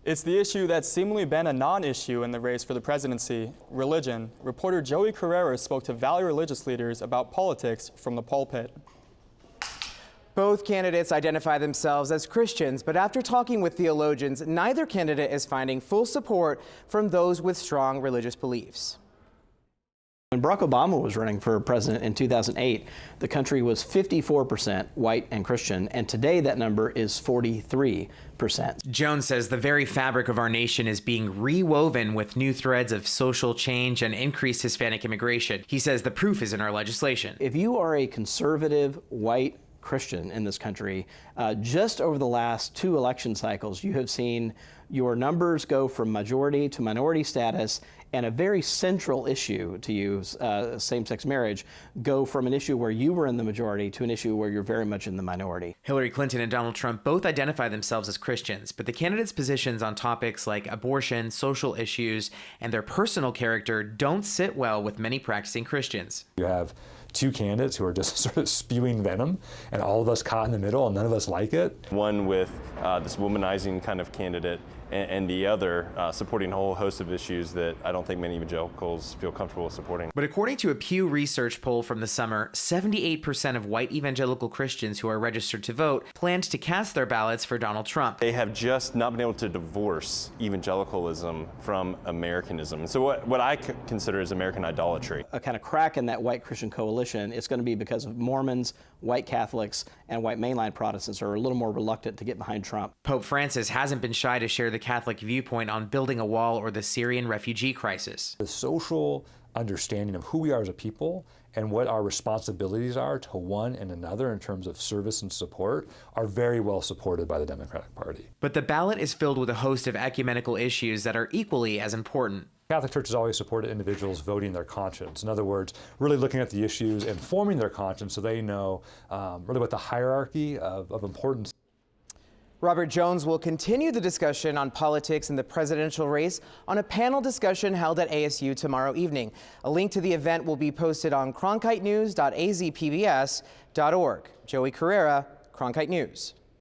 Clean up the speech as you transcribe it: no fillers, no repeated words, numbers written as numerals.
It's the issue that's seemingly been a non-issue in the race for the presidency, religion. Reporter Joey Carrera spoke to Valley religious leaders about politics from the pulpit. Both candidates identify themselves as Christians, but after talking with theologians, neither candidate is finding full support from those with strong religious beliefs. When Barack Obama was running for president in 2008, the country was 54% white and Christian, and today that number is 43%. Jones says the very fabric of our nation is being rewoven with new threads of social change and increased Hispanic immigration. He says the proof is in our legislation. If you are a conservative white Christian in this country, just over the last 2 election cycles, you have seen your numbers go from majority to minority status, and a very central issue to you, same-sex marriage, go from an issue where you were in the majority to an issue where you're very much in the minority. Hillary Clinton and Donald Trump both identify themselves as Christians, but the candidates' positions on topics like abortion, social issues, and their personal character don't sit well with many practicing Christians. You have 2 candidates who are just sort of spewing venom, and all of us caught in the middle, and none of us like it. One with this womanizing kind of candidate, and the other supporting a whole host of issues that I don't think many evangelicals feel comfortable supporting. But according to a Pew Research poll from the summer, 78% of white evangelical Christians who are registered to vote planned to cast their ballots for Donald Trump. They have just not been able to divorce evangelicalism from Americanism. So what I consider is American idolatry. A kind of crack in that white Christian coalition, it's going to be because of Mormons, white Catholics, and white mainline Protestants are a little more reluctant to get behind Trump. Pope Francis hasn't been shy to share the Catholic viewpoint on building a wall or the Syrian refugee crisis. The social understanding of who we are as a people and what our responsibilities are to one and another in terms of service and support are very well supported by the Democratic Party. But the ballot is filled with a host of ecumenical issues that are equally as important. The Catholic Church has always supported individuals voting their conscience. In other words, really looking at the issues and forming their conscience so they know really what the hierarchy of importance. Robert Jones will continue the discussion on politics in the presidential race on a panel discussion held at ASU tomorrow evening. A link to the event will be posted on cronkitenews.azpbs.org. Joey Carrera, Cronkite News.